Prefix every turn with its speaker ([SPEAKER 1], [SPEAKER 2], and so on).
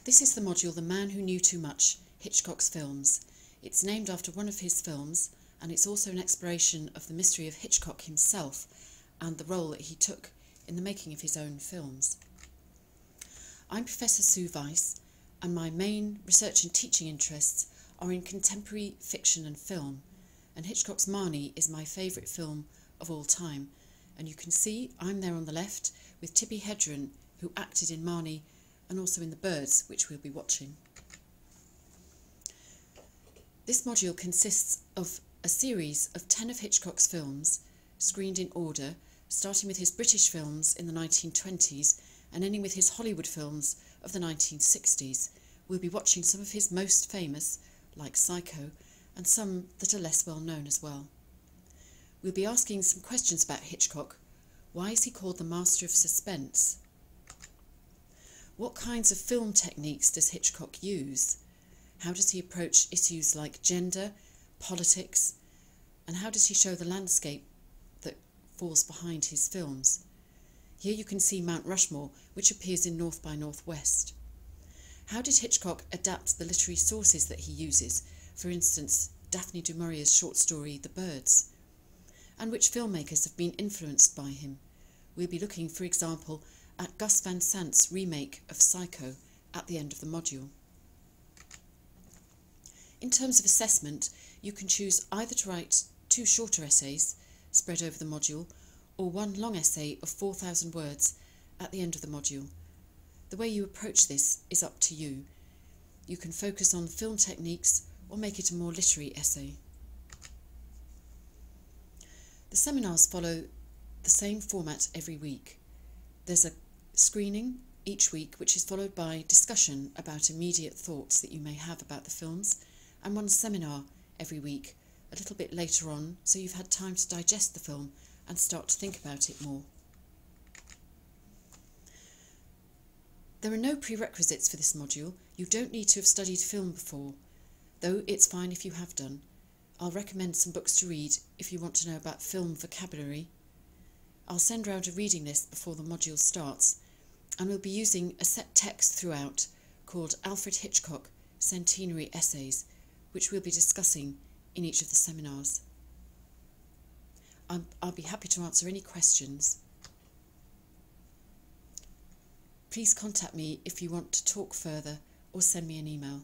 [SPEAKER 1] This is the module The Man Who Knew Too Much, Hitchcock's Films. It's named after one of his films, and it's also an exploration of the mystery of Hitchcock himself and the role that he took in the making of his own films. I'm Professor Sue Weiss, and my main research and teaching interests are in contemporary fiction and film, and Hitchcock's Marnie is my favourite film of all time, and you can see I'm there on the left with Tippi Hedren, who acted in Marnie and also in The Birds, which we'll be watching. This module consists of a series of 10 of Hitchcock's films, screened in order, starting with his British films in the 1920s and ending with his Hollywood films of the 1960s. We'll be watching some of his most famous, like Psycho, and some that are less well known as well. We'll be asking some questions about Hitchcock. Why is he called the master of suspense? What kinds of film techniques does Hitchcock use? How does he approach issues like gender, politics, and how does he show the landscape that falls behind his films? Here you can see Mount Rushmore, which appears in North by Northwest. How did Hitchcock adapt the literary sources that he uses, for instance, Daphne du Maurier's short story The Birds? And which filmmakers have been influenced by him? We'll be looking, for example, at Gus Van Sant's remake of Psycho at the end of the module. In terms of assessment, you can choose either to write 2 shorter essays spread over the module or 1 long essay of 4,000 words at the end of the module. The way you approach this is up to you. You can focus on film techniques or make it a more literary essay. The seminars follow the same format every week. There's a screening each week, which is followed by discussion about immediate thoughts that you may have about the films, and 1 seminar every week, a little bit later on, so you've had time to digest the film and start to think about it more. There are no prerequisites for this module. You don't need to have studied film before, though it's fine if you have done. I'll recommend some books to read if you want to know about film vocabulary. I'll send round a reading list before the module starts, and we'll be using a set text throughout called Alfred Hitchcock Centenary Essays, which we'll be discussing in each of the seminars. I'll be happy to answer any questions. Please contact me if you want to talk further or send me an email.